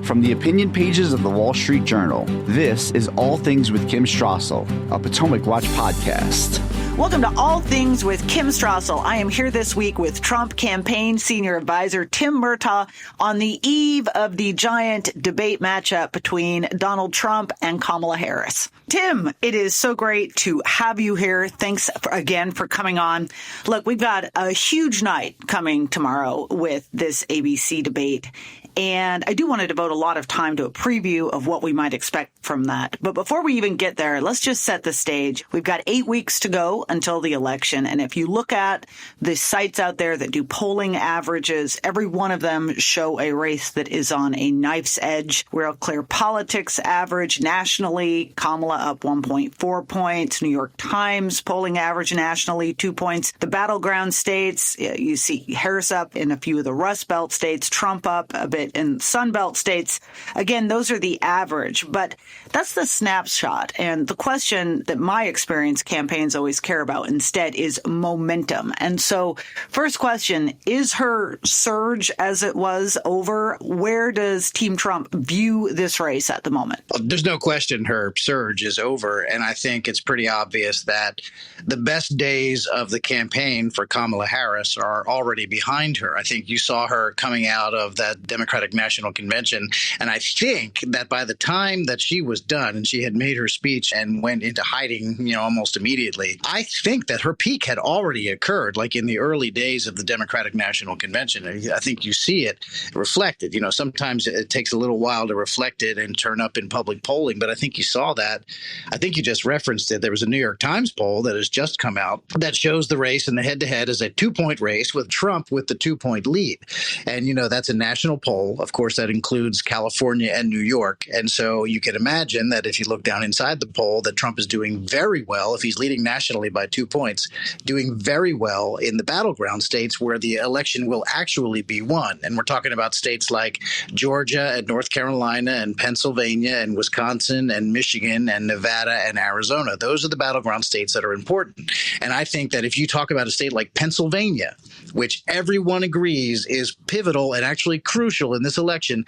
From the opinion pages of the Wall Street Journal, this is All Things with Kim Strassel, a Potomac Watch podcast. Welcome to All Things with Kim Strassel. I am here this week with Trump campaign Senior Adviser Tim Murtaugh on the eve of the giant debate matchup between Donald Trump and Kamala Harris. Tim, it is so great to have you here. Thanks again for coming on. Look, we've got a huge night coming tomorrow with this ABC debate. And I do want to devote a lot of time to a preview of what we might expect from that. But before we even get there, let's just set the stage. We've got 8 weeks to go until the election. And if you look at the sites out there that do polling averages, every one of them show a race that is on a knife's edge. Real Clear Politics average nationally, Kamala up 1.4 points. New York Times polling average nationally, 2 points. The battleground states, you see Harris up in a few of the Rust Belt states, Trump up a bit in Sun Belt states. Again, those are the average, but that's the snapshot. And the question that my experience campaigns always care about instead is momentum. And so first question, is her surge as it was over? Where does Team Trump view this race at the moment? There's no question her surge is over. And I think it's pretty obvious that the best days of the campaign for Kamala Harris are already behind her. I think you saw her coming out of that Democratic National Convention. And I think that by the time that she was done and she had made her speech and went into hiding, almost immediately, I think that her peak had already occurred, like in the early days of the Democratic National Convention. I think you see it reflected. Sometimes it takes a little while to reflect it and turn up in public polling, but I think you saw that. I think you just referenced it. There was a New York Times poll that has just come out that shows the race in the head-to-head as a 2-point race with Trump with the 2-point lead. And, that's a national poll. Of course, that includes California and New York. And so you can imagine that if you look down inside the poll, that Trump is doing very well, if he's leading nationally by 2 points, doing very well in the battleground states where the election will actually be won. And we're talking about states like Georgia and North Carolina and Pennsylvania and Wisconsin and Michigan and Nevada and Arizona. Those are the battleground states that are important. And I think that if you talk about a state like Pennsylvania, which everyone agrees is pivotal and actually crucial in this election,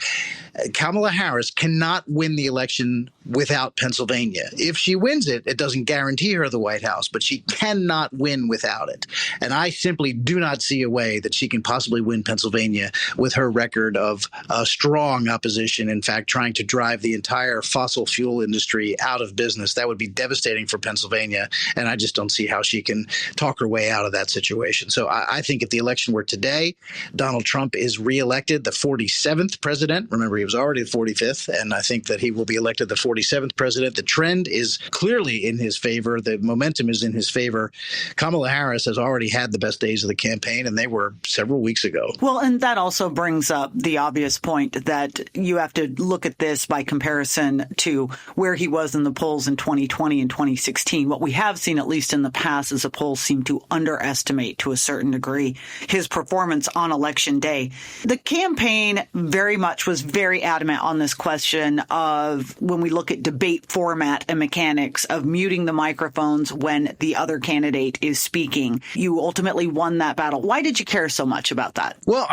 Kamala Harris cannot win the election without Pennsylvania. If she wins it, it doesn't guarantee her the White House, but she cannot win without it. And I simply do not see a way that she can possibly win Pennsylvania with her record of strong opposition, in fact, trying to drive the entire fossil fuel industry out of business. That would be devastating for Pennsylvania, and I just don't see how she can talk her way out of that situation. So I think if the election were today, Donald Trump is reelected the 47th president. Remember, he was already the 45th, and I think that he will be elected the 47th president. The trend is clearly in his favor. The momentum is in his favor. Kamala Harris has already had the best days of the campaign, and they were several weeks ago. Well, and that also brings up the obvious point that you have to look at this by comparison to where he was in the polls in 2020 and 2016. What we have seen, at least in the past, is the polls seem to underestimate to a certain degree his performance on election day. The campaign was very adamant on this question of when we look at debate format and mechanics of muting the microphones when the other candidate is speaking. You ultimately won that battle. Why did you care so much about that? Well,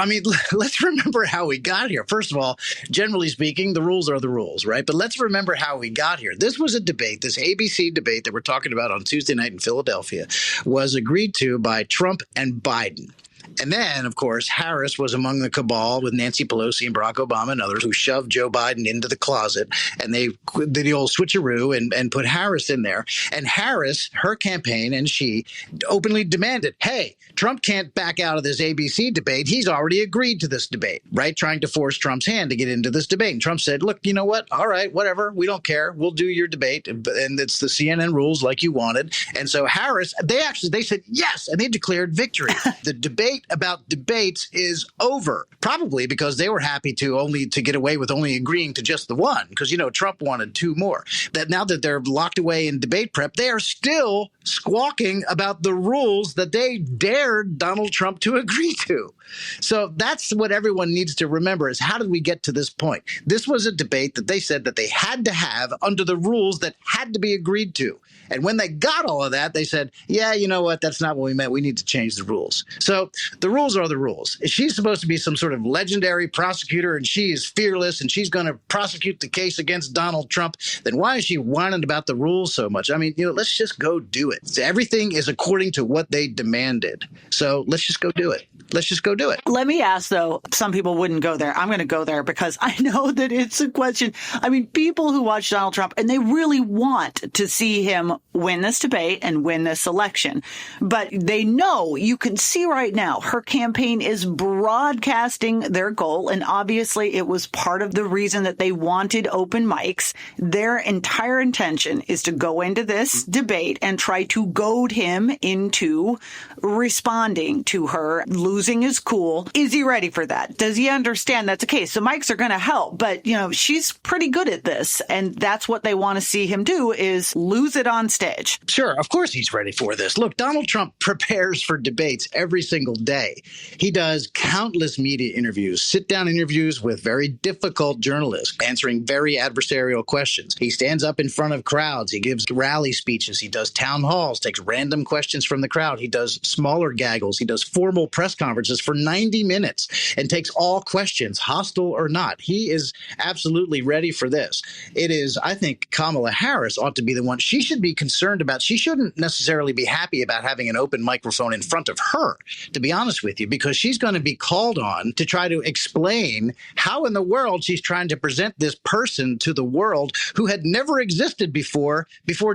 let's remember how we got here. First of all, generally speaking, the rules are the rules, right? But let's remember how we got here. This was a debate, this ABC debate that we're talking about on Tuesday night in Philadelphia, was agreed to by Trump and Biden. And then, of course, Harris was among the cabal with Nancy Pelosi and Barack Obama and others who shoved Joe Biden into the closet. And they did the old switcheroo and put Harris in there. And Harris, her campaign, and she openly demanded, hey, Trump can't back out of this ABC debate. He's already agreed to this debate, right? Trying to force Trump's hand to get into this debate. And Trump said, look, you know what? All right, whatever. We don't care. We'll do your debate. And it's the CNN rules like you wanted. And so Harris, they said yes, and they declared victory. The debate about debates is over, probably because they were happy to get away with only agreeing to just the one, because, you know, Trump wanted two more. That now that they're locked away in debate prep, they are still squawking about the rules that they dared Donald Trump to agree to. So that's what everyone needs to remember, is how did we get to this point? This was a debate that they said that they had to have under the rules that had to be agreed to. And when they got all of that, they said, yeah, you know what? That's not what we meant. We need to change the rules. So the rules are the rules. If she's supposed to be some sort of legendary prosecutor and she is fearless and she's going to prosecute the case against Donald Trump, then why is she whining about the rules so much? I mean, let's just go do it. Everything is according to what they demanded. So let's just go do it. Let's just go do it. Let me ask, though, some people wouldn't go there. I'm going to go there because I know that it's a question. I mean, people who watch Donald Trump and they really want to see him win this debate and win this election. But they know, you can see right now, her campaign is broadcasting their goal. And obviously, it was part of the reason that they wanted open mics. Their entire intention is to go into this debate and try to goad him into responding to her, losing his cool. Is he ready for that? Does he understand that's the case? The mics are going to help, but she's pretty good at this, and that's what they want to see him do, is lose it on stage. Sure, of course he's ready for this. Look, Donald Trump prepares for debates every single day. He does countless media interviews, sit-down interviews with very difficult journalists, answering very adversarial questions. He stands up in front of crowds. He gives rally speeches. He does town halls, takes random questions from the crowd. He does smaller gaggles. He does formal press conferences for 90 minutes and takes all questions, hostile or not. He is absolutely ready for this. It is, I think, Kamala Harris ought to be the one. She should be concerned about. She shouldn't necessarily be happy about having an open microphone in front of her, to be honest with you, because she's going to be called on to try to explain how in the world she's trying to present this person to the world who had never existed before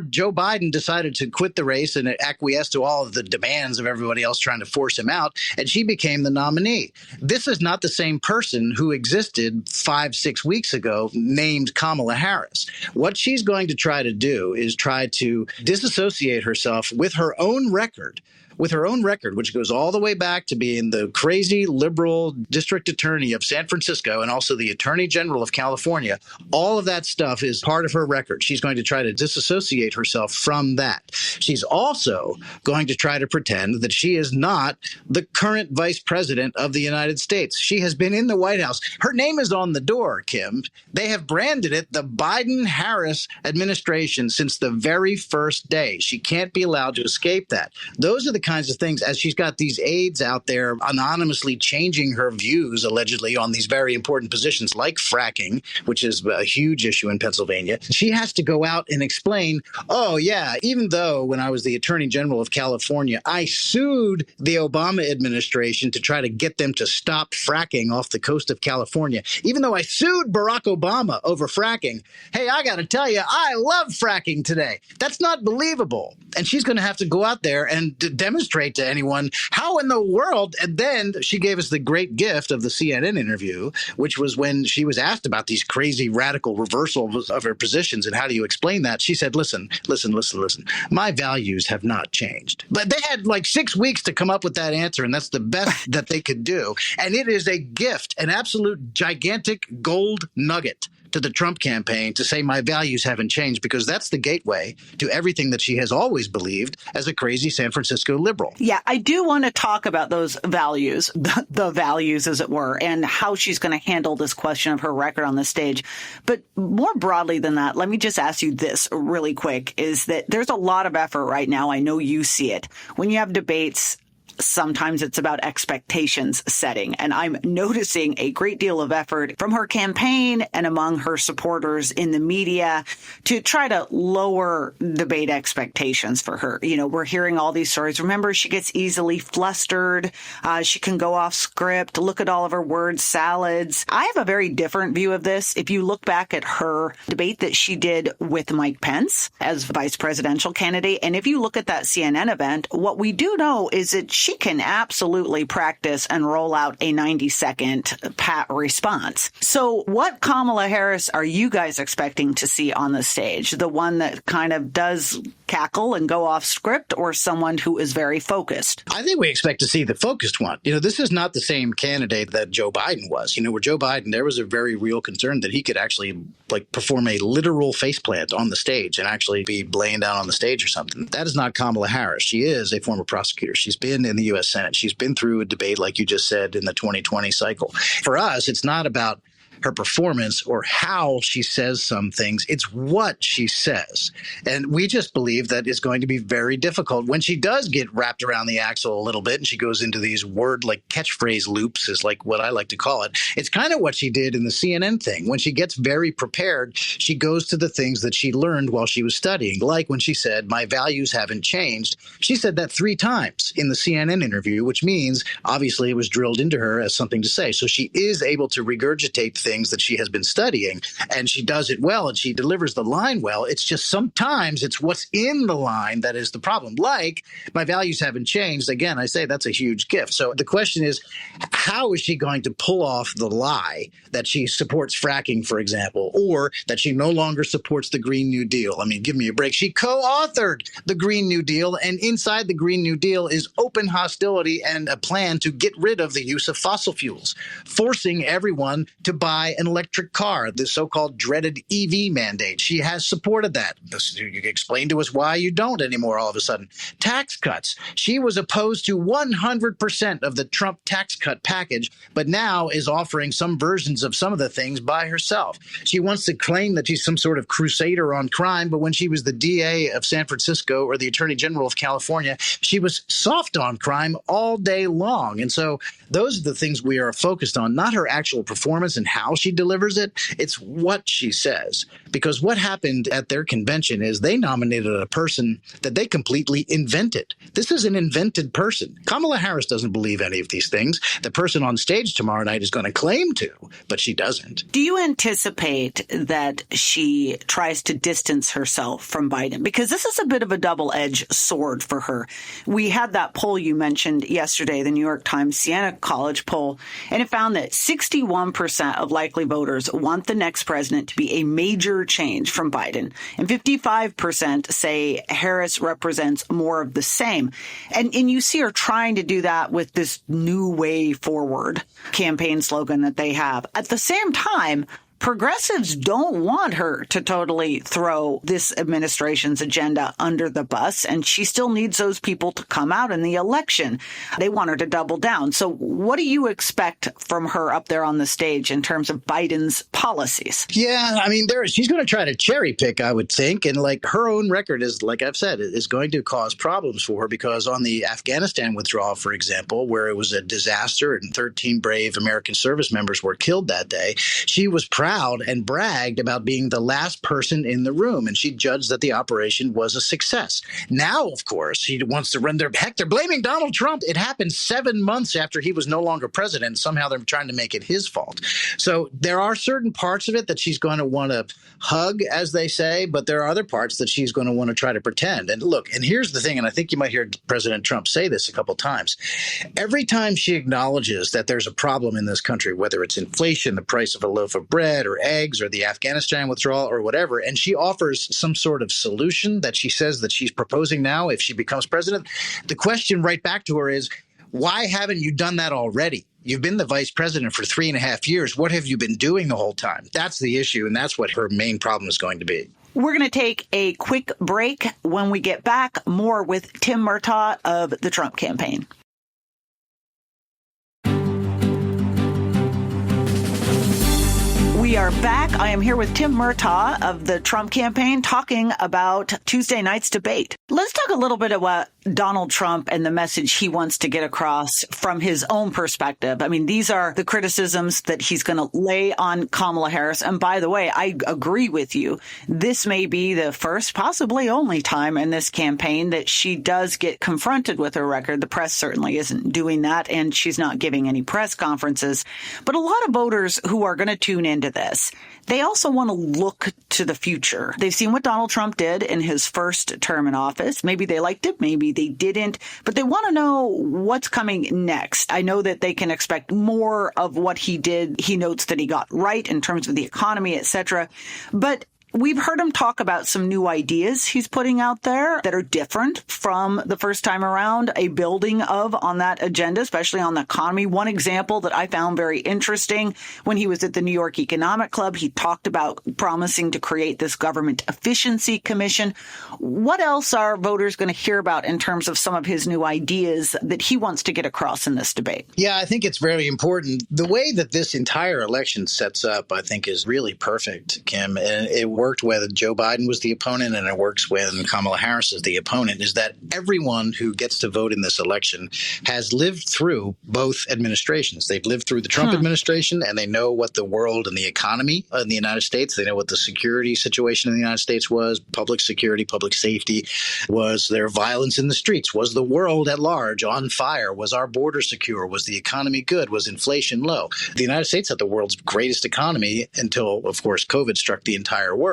Joe Biden decided to quit the race and acquiesce to all of the demands of everybody else trying to force him out, and she became the nominee. This is not the same person who existed 5-6 weeks ago named Kamala Harris. What she's going to try to do is try to disassociate herself with her own record, which goes all the way back to being the crazy liberal district attorney of San Francisco and also the attorney general of California. All of that stuff is part of her record. She's going to try to disassociate herself from that. She's also going to try to pretend that she is not the current vice president of the United States. She has been in the White House. Her name is on the door, Kim. They have branded it the Biden-Harris administration since the very first day. She can't be allowed to escape that. Those are the kinds of things, as she's got these aides out there anonymously changing her views, allegedly, on these very important positions like fracking, which is a huge issue in Pennsylvania. She has to go out and explain, oh, yeah, even though when I was the attorney general of California, I sued the Obama administration to try to get them to stop fracking off the coast of California. Even though I sued Barack Obama over fracking, hey, I got to tell you, I love fracking today. That's not believable. And she's going to have to go out there and demonstrate to anyone how in the world. And then she gave us the great gift of the CNN interview, which was when she was asked about these crazy radical reversals of her positions and how do you explain that? She said, listen, my values have not changed. But they had like 6 weeks to come up with that answer, and that's the best that they could do. And it is a gift, an absolute gigantic gold nugget to the Trump campaign to say my values haven't changed, because that's the gateway to everything that she has always believed as a crazy San Francisco liberal. Yeah, I do want to talk about those values, the values, as it were, and how she's going to handle this question of her record on the stage. But more broadly than that, let me just ask you this really quick, is that there's a lot of effort right now. I know you see it. When you have debates, sometimes it's about expectations setting. And I'm noticing a great deal of effort from her campaign and among her supporters in the media to try to lower debate expectations for her. We're hearing all these stories. Remember, she gets easily flustered. She can go off script. Look at all of her word salads. I have a very different view of this. If you look back at her debate that she did with Mike Pence as vice presidential candidate, and if you look at that CNN event, what we do know is that she can absolutely practice and roll out a 90-second pat response. So what Kamala Harris are you guys expecting to see on the stage? The one that kind of does cackle and go off script, or someone who is very focused? I think we expect to see the focused one. This is not the same candidate that Joe Biden was. Where Joe Biden, there was a very real concern that he could actually perform a literal faceplant on the stage and actually be laying down on the stage or something. That is not Kamala Harris. She is a former prosecutor. She's been in the U.S. Senate. She's been through a debate, like you just said, in the 2020 cycle. For us, it's not about her performance or how she says some things. It's what she says. And we just believe that it's going to be very difficult when she does get wrapped around the axle a little bit and she goes into these word like catchphrase loops is like what I like to call it. It's kind of what she did in the CNN thing. When she gets very prepared, she goes to the things that she learned while she was studying. Like when she said, my values haven't changed. She said that 3 times in the CNN interview, which means obviously it was drilled into her as something to say. So she is able to regurgitate things that she has been studying, and she does it well and she delivers the line well. It's just sometimes it's what's in the line that is the problem. Like, my values haven't changed. Again, I say that's a huge gift. So the question is, how is she going to pull off the lie that she supports fracking, for example, or that she no longer supports the Green New Deal? I mean, give me a break. She co-authored the Green New Deal, and inside the Green New Deal is open hostility and a plan to get rid of the use of fossil fuels, forcing everyone to buy an electric car, the so-called dreaded EV mandate. She has supported that. You can explain to us why you don't anymore all of a sudden. Tax cuts. She was opposed to 100% of the Trump tax cut package, but now is offering some versions of some of the things by herself. She wants to claim that she's some sort of crusader on crime, but when she was the DA of San Francisco or the Attorney General of California, she was soft on crime all day long. And so those are the things we are focused on, not her actual performance and how she delivers it. It's what she says. Because what happened at their convention is they nominated a person that they completely invented. This is an invented person. Kamala Harris doesn't believe any of these things. The person on stage tomorrow night is going to claim to, but she doesn't. Do you anticipate that she tries to distance herself from Biden? Because this is a bit of a double-edged sword for her. We had that poll you mentioned yesterday, the New York Times Siena College poll, and it found that 61% of likely voters want the next president to be a major change from Biden, and 55% say Harris represents more of the same. And you see her trying to do that with this new way forward campaign slogan that they have. At the same time, progressives don't want her to totally throw this administration's agenda under the bus, and she still needs those people to come out in the election. They want her to double down. So what do you expect from her up there on the stage in terms of Biden's policies? Yeah, I mean, she's going to try to cherry pick, I would think. And like her own record is, like I've said, is going to cause problems for her because on the Afghanistan withdrawal, for example, where it was a disaster and 13 brave American service members were killed that day, she was proud and bragged about being the last person in the room, and she judged that the operation was a success. Now, of course, she wants to run their heck. They're blaming Donald Trump. It happened 7 months after he was no longer president. Somehow they're trying to make it his fault. So there are certain parts of it that she's going to want to hug, as they say, but there are other parts that she's going to want to try to pretend. And look, and here's the thing, and I think you might hear President Trump say this a couple times. Every time she acknowledges that there's a problem in this country, whether it's inflation, the price of a loaf of bread, or eggs, or the Afghanistan withdrawal, or whatever, and she offers some sort of solution that she says that she's proposing now if she becomes president, the question right back to her is, why haven't you done that already? You've been the vice president for 3.5 years. What have you been doing the whole time? That's the issue, and that's what her main problem is going to be. We're going to take a quick break. When we get back, more with Tim Murtaugh of the Trump campaign. We are back. I am here with Tim Murtaugh of the Trump campaign talking about Tuesday night's debate. Let's talk a little bit about Donald Trump and the message he wants to get across from his own perspective. I mean, these are the criticisms that he's going to lay on Kamala Harris. And by the way, I agree with you. This may be the first, possibly only time in this campaign that she does get confronted with her record. The press certainly isn't doing that, and she's not giving any press conferences. But a lot of voters who are going to tune into this, they also want to look to the future. They've seen what Donald Trump did in his first term in office. Maybe they liked it, maybe they didn't, but they want to know what's coming next. I know that they can expect more of what he did. He notes that he got right in terms of the economy, etc. But We've heard him talk about some new ideas he's putting out there that are different from the first time around, a building of on that agenda, especially on the economy. One example that I found very interesting, when he was at the New York Economic Club, he talked about promising to create this government efficiency commission. What else are voters going to hear about in terms of some of his new ideas that he wants to get across in this debate? Yeah, I think it's very important. The way that this entire election sets up, I think, is really perfect, Kim. And it worked when Joe Biden was the opponent, and it works when Kamala Harris is the opponent, is that everyone who gets to vote in this election has lived through both administrations. They've lived through the Trump administration, and they know what the world and the economy in the United States, they know what the security situation in the United States was, public security, public safety, was there violence in the streets, was the world at large on fire, was our border secure, was the economy good, was inflation low. The United States had the world's greatest economy until, of course, COVID struck the entire world.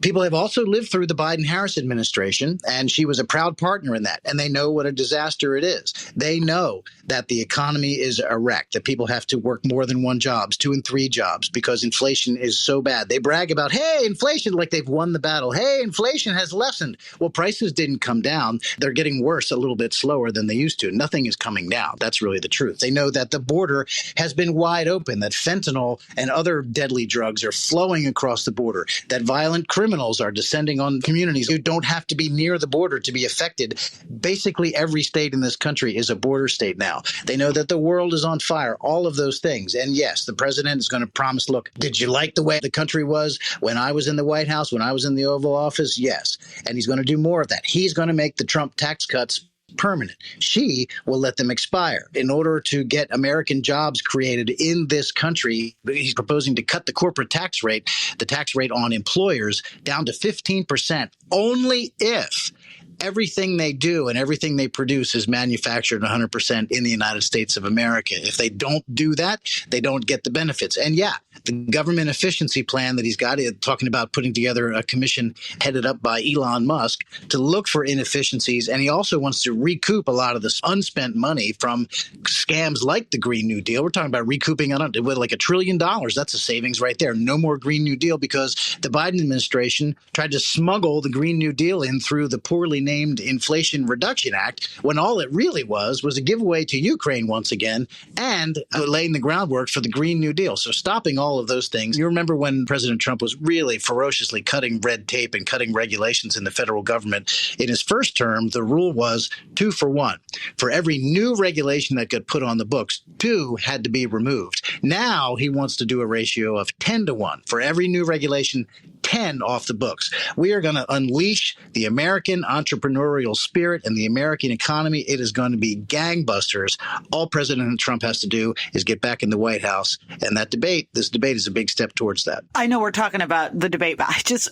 People have also lived through the Biden-Harris administration, and she was a proud partner in that, and they know what a disaster it is. They know that the economy is a wreck, that people have to work more than one job, 2 and 3 jobs, because inflation is so bad. They brag about, hey, inflation, like they've won the battle. Hey, inflation has lessened. Well, prices didn't come down. They're getting worse a little bit slower than they used to. Nothing is coming down. That's really the truth. They know that the border has been wide open, that fentanyl and other deadly drugs are flowing across the border, that violent criminals are descending on communities who don't have to be near the border to be affected. Basically, every state in this country is a border state now. They know that the world is on fire, all of those things. And yes, the president is going to promise, look, did you like the way the country was when I was in the White House, when I was in the Oval Office? Yes. And he's going to do more of that. He's going to make the Trump tax cuts permanent. She will let them expire. In order to get American jobs created in this country, he's proposing to cut the corporate tax rate, the tax rate on employers, down to 15%, only if everything they do and everything they produce is manufactured 100% in the United States of America. If they don't do that, they don't get the benefits. And yeah, the government efficiency plan that he's got, talking about putting together a commission headed up by Elon Musk to look for inefficiencies. And he also wants to recoup a lot of this unspent money from scams like the Green New Deal. We're talking about recouping with like $1 trillion. That's a savings right there. No more Green New Deal, because the Biden administration tried to smuggle the Green New Deal in through the poorly named Inflation Reduction Act, when all it really was a giveaway to Ukraine once again, and laying the groundwork for the Green New Deal. So stopping all of those things. You remember when President Trump was really ferociously cutting red tape and cutting regulations in the federal government. In his first term, the rule was 2 for 1. For every new regulation that got put on the books, 2 had to be removed. Now he wants to do a ratio of 10 to 1. For every new regulation, 10 off the books. We are going to unleash the American entrepreneurial spirit and the American economy. It is going to be gangbusters. All President Trump has to do is get back in the White House. And this debate is a big step towards that. I know we're talking about the debate, but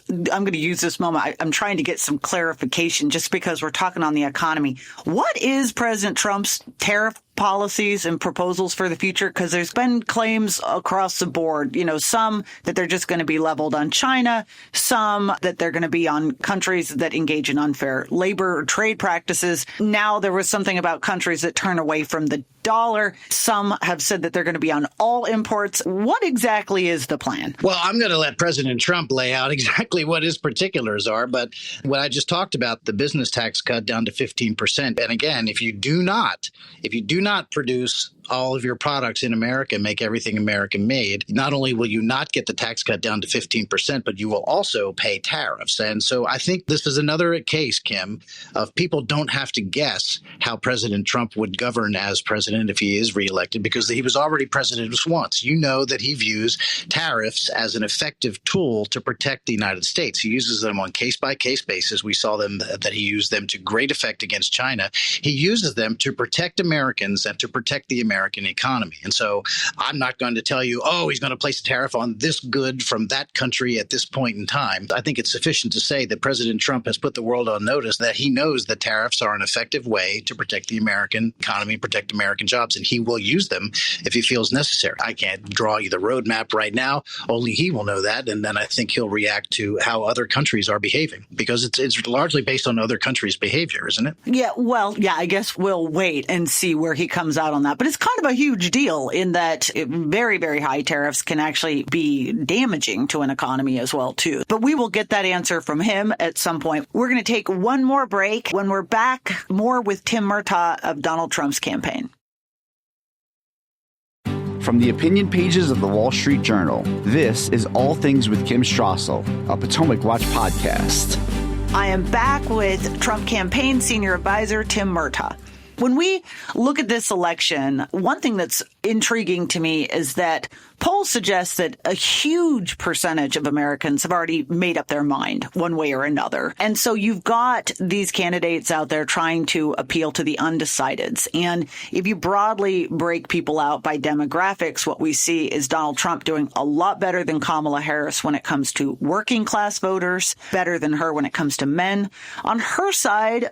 I'm going to use this moment. I'm trying to get some clarification just because we're talking on the economy. What is President Trump's tariff policies and proposals for the future? Because there's been claims across the board, some that they're just going to be leveled on China, some that they're going to be on countries that engage in unfair labor or trade practices. Now there was something about countries that turn away from the dollar. Some have said that they're going to be on all imports. What exactly is the plan? Well, I'm going to let President Trump lay out exactly what his particulars are. But what I just talked about, the business tax cut down to 15%. And again, if you do not produce all of your products in America, make everything American made, not only will you not get the tax cut down to 15%, but you will also pay tariffs. And so I think this is another case, Kim, of people don't have to guess how President Trump would govern as president if he is reelected, because he was already president once. You know that he views tariffs as an effective tool to protect the United States. He uses them on case-by-case basis. We saw that he used them to great effect against China. He uses them to protect Americans and to protect the American economy. And so I'm not going to tell you, he's going to place a tariff on this good from that country at this point in time. I think it's sufficient to say that President Trump has put the world on notice that he knows that tariffs are an effective way to protect the American economy, protect American jobs, and he will use them if he feels necessary. I can't draw you the roadmap right now. Only he will know that. And then I think he'll react to how other countries are behaving, because it's largely based on other countries' behavior, isn't it? Yeah, I guess we'll wait and see where he comes out on that. But it's kind of a huge deal in that very, very high tariffs can actually be damaging to an economy as well, too. But we will get that answer from him at some point. We're going to take one more break. When we're back, more with Tim Murtaugh of Donald Trump's campaign. From the opinion pages of the Wall Street Journal, this is All Things with Kim Strassel, a Potomac Watch podcast. I am back with Trump campaign senior advisor Tim Murtaugh. When we look at this election, one thing that's intriguing to me is that polls suggest that a huge percentage of Americans have already made up their mind one way or another. And so you've got these candidates out there trying to appeal to the undecideds. And if you broadly break people out by demographics, what we see is Donald Trump doing a lot better than Kamala Harris when it comes to working class voters, better than her when it comes to men. On her side,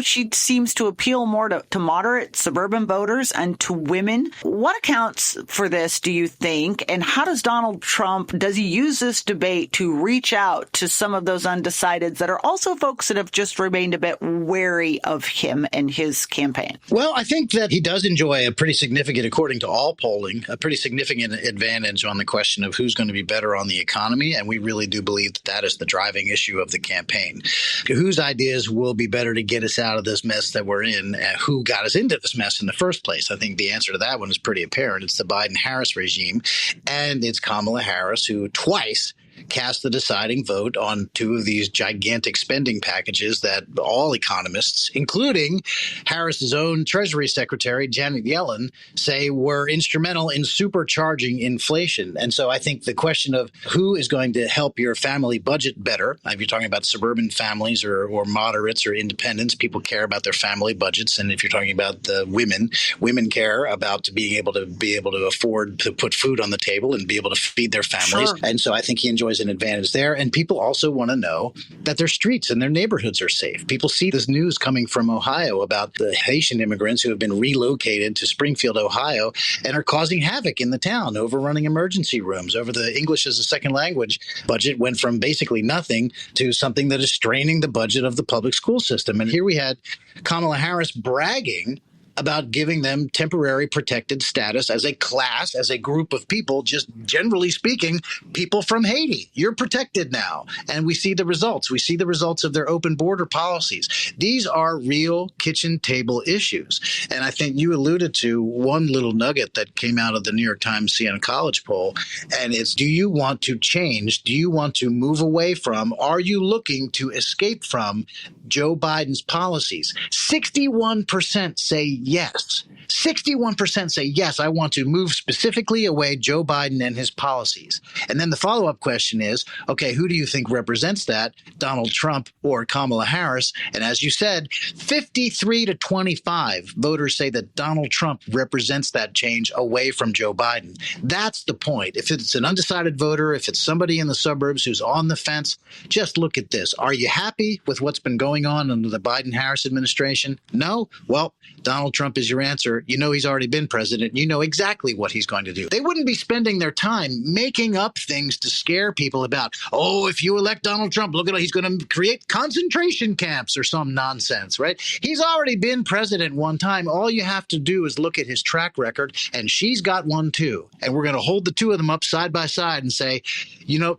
she seems to appeal more to moderate suburban voters and to women. What accounts for this, do you think? And how does Donald Trump, does he use this debate to reach out to some of those undecideds that are also folks that have just remained a bit wary of him and his campaign? Well, I think that he does enjoy a pretty significant, according to all polling, a pretty significant advantage on the question of who's going to be better on the economy. And we really do believe that that is the driving issue of the campaign. Whose ideas will be better to get us out of this mess that we're in? Who got us into this mess in the first place? I think the answer to that one is pretty apparent. It's the Biden-Harris regime, and it's Kamala Harris, who twice cast the deciding vote on two of these gigantic spending packages that all economists, including Harris's own Treasury Secretary, Janet Yellen, say were instrumental in supercharging inflation. And so I think the question of who is going to help your family budget better, if you're talking about suburban families or moderates or independents, people care about their family budgets. And if you're talking about the women care about being able to afford to put food on the table and be able to feed their families. Sure. And so I think he enjoys an advantage there. And people also want to know that their streets and their neighborhoods are safe. People see this news coming from Ohio about the Haitian immigrants who have been relocated to Springfield, Ohio, and are causing havoc in the town, overrunning emergency rooms. Over the English as a second language budget went from basically nothing to something that is straining the budget of the public school system. And here we had Kamala Harris bragging about giving them temporary protected status as a class, as a group of people, just generally speaking, people from Haiti. You're protected now. And we see the results. We see the results of their open border policies. These are real kitchen table issues. And I think you alluded to one little nugget that came out of the New York Times Siena College poll. And it's, do you want to change? Do you want to move away from? Are you looking to escape from Joe Biden's policies? 61% say yes. 61% say, yes, I want to move specifically away Joe Biden and his policies. And then the follow-up question is, okay, who do you think represents that, Donald Trump or Kamala Harris? And as you said, 53 to 25 voters say that Donald Trump represents that change away from Joe Biden. That's the point. If it's an undecided voter, if it's somebody in the suburbs who's on the fence, just look at this. Are you happy with what's been going on under the Biden-Harris administration? No? Well, Donald Trump is your answer. You know he's already been president. You know exactly what he's going to do. They wouldn't be spending their time making up things to scare people about, oh, if you elect Donald Trump, look at he's going to create concentration camps or some nonsense, right? He's already been president one time. All you have to do is look at his track record, and she's got one too. And we're going to hold the two of them up side by side and say,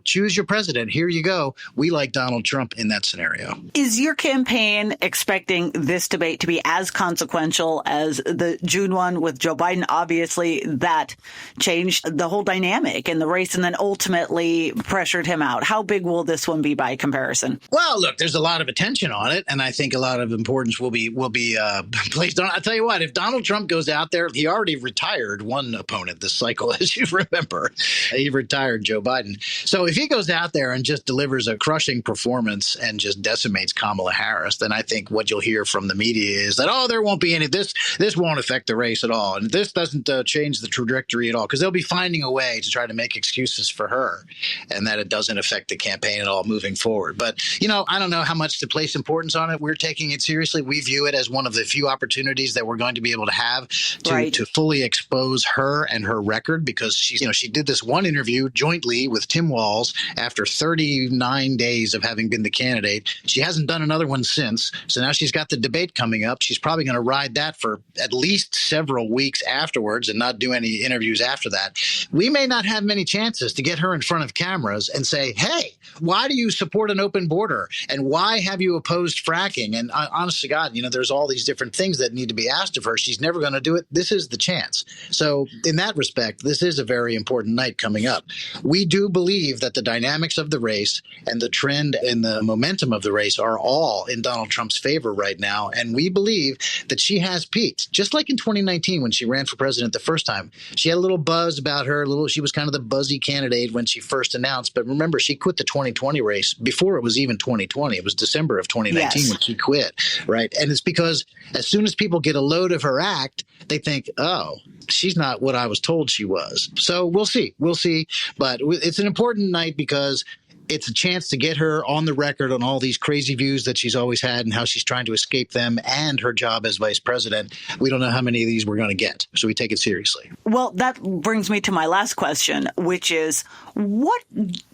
choose your president. Here you go. We like Donald Trump in that scenario. Is your campaign expecting this debate to be as consequential as the June one with Joe Biden? Obviously, that changed the whole dynamic in the race and then ultimately pressured him out. How big will this one be by comparison? Well, look, there's a lot of attention on it, and I think a lot of importance will be placed on. I'll tell you what, if Donald Trump goes out there, he already retired one opponent this cycle, as you remember. He retired Joe Biden. So if he goes out there and just delivers a crushing performance and just decimates Kamala Harris, then I think what you'll hear from the media is that, there won't be any, this won't affect the race at all. And this doesn't change the trajectory at all, because they'll be finding a way to try to make excuses for her, and that it doesn't affect the campaign at all moving forward. But, I don't know how much to place importance on it. We're taking it seriously. We view it as one of the few opportunities that we're going to be able to have to fully expose her and her record, because she did this one interview jointly with Tim Walz after 39 days of having been the candidate. She hasn't done another one since. So now she's got the debate coming up. She's probably going to ride that for at least several weeks afterwards and not do any interviews after that, we may not have many chances to get her in front of cameras and say, hey, why do you support an open border? And why have you opposed fracking? And honest to God, there's all these different things that need to be asked of her. She's never going to do it. This is the chance. So in that respect, this is a very important night coming up. We do believe that the dynamics of the race and the trend and the momentum of the race are all in Donald Trump's favor right now. And we believe that she has peaked, just like in 2019 when she ran for president the first time. She had a little buzz about her. She was kind of the buzzy candidate when she first announced. But remember, she quit the 2020 race before it was even 2020. It was December of 2019 when she quit, right? And it's because as soon as people get a load of her act, they think, oh, she's not what I was told she was. So we'll see. We'll see. But it's an important night because it's a chance to get her on the record on all these crazy views that she's always had and how she's trying to escape them and her job as vice president. We don't know how many of these we're going to get, so we take it seriously. Well, that brings me to my last question, which is, what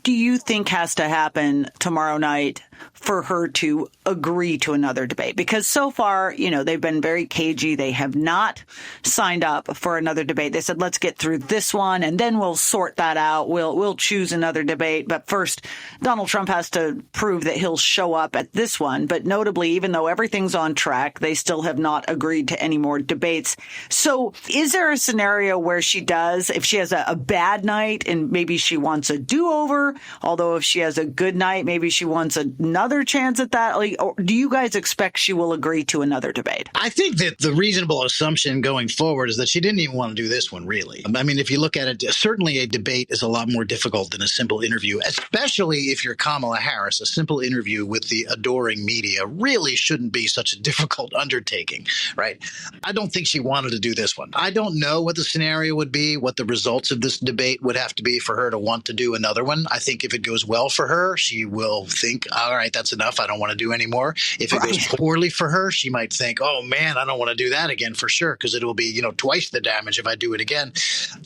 do you think has to happen tomorrow night for her to agree to another debate? Because so far, they've been very cagey. They have not signed up for another debate. They said, let's get through this one and then we'll sort that out. We'll choose another debate. But first, Donald Trump has to prove that he'll show up at this one. But notably, even though everything's on track, they still have not agreed to any more debates. So is there a scenario where she does, if she has a bad night and maybe she wants a do-over, although if she has a good night, maybe she wants another chance at that? Or do you guys expect she will agree to another debate? I think that the reasonable assumption going forward is that she didn't even want to do this one, really. I mean, if you look at it, certainly a debate is a lot more difficult than a simple interview, especially if you're Kamala Harris. A simple interview with the adoring media really shouldn't be such a difficult undertaking, right? I don't think she wanted to do this one. I don't know what the scenario would be, what the results of this debate would have to be for her to want to do another one. I think if it goes well for her, she will think, all right, that's enough. I don't want to do any more. If it goes poorly for her, she might think, oh, man, I don't want to do that again for sure, because it will be, twice the damage if I do it again.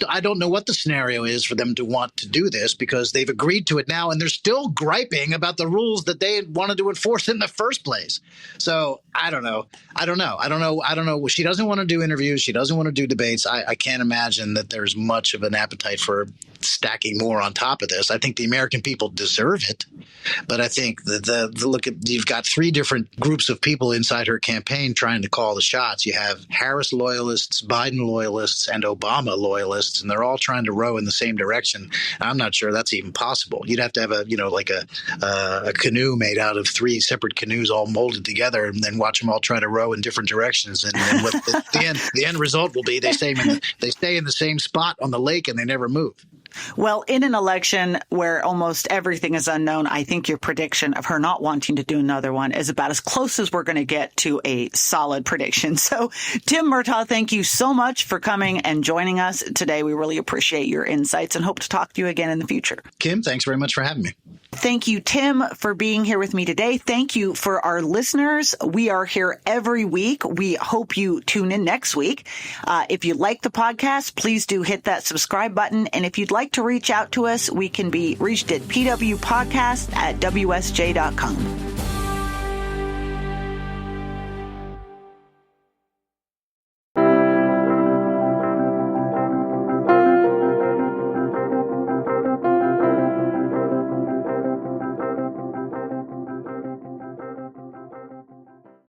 I don't know what the scenario is for them to want to do this because they've agreed to it now and they're still griping about the rules that they wanted to enforce in the first place. So I don't know. She doesn't want to do interviews. She doesn't want to do debates. I can't imagine that there's much of an appetite for stacking more on top of this. I think the American people deserve it. But I think you've got three different groups of people inside her campaign trying to call the shots. You have Harris loyalists, Biden loyalists, and Obama loyalists, and they're all trying to row in the same direction. I'm not sure that's even possible. You'd have to have a canoe made out of three separate canoes all molded together, and then watch them all try to row in different directions. And what the end result will be they stay in the same spot on the lake and they never move. Well, in an election where almost everything is unknown, I think your prediction of her not wanting to do another one is about as close as we're going to get to a solid prediction. So, Tim Murtaugh, thank you so much for coming and joining us today. We really appreciate your insights and hope to talk to you again in the future. Kim, thanks very much for having me. Thank you, Tim, for being here with me today. Thank you for our listeners. We are here every week. We hope you tune in next week. If you like the podcast, please do hit that subscribe button. And if you'd like to reach out to us, we can be reached at pwpodcast@wsj.com.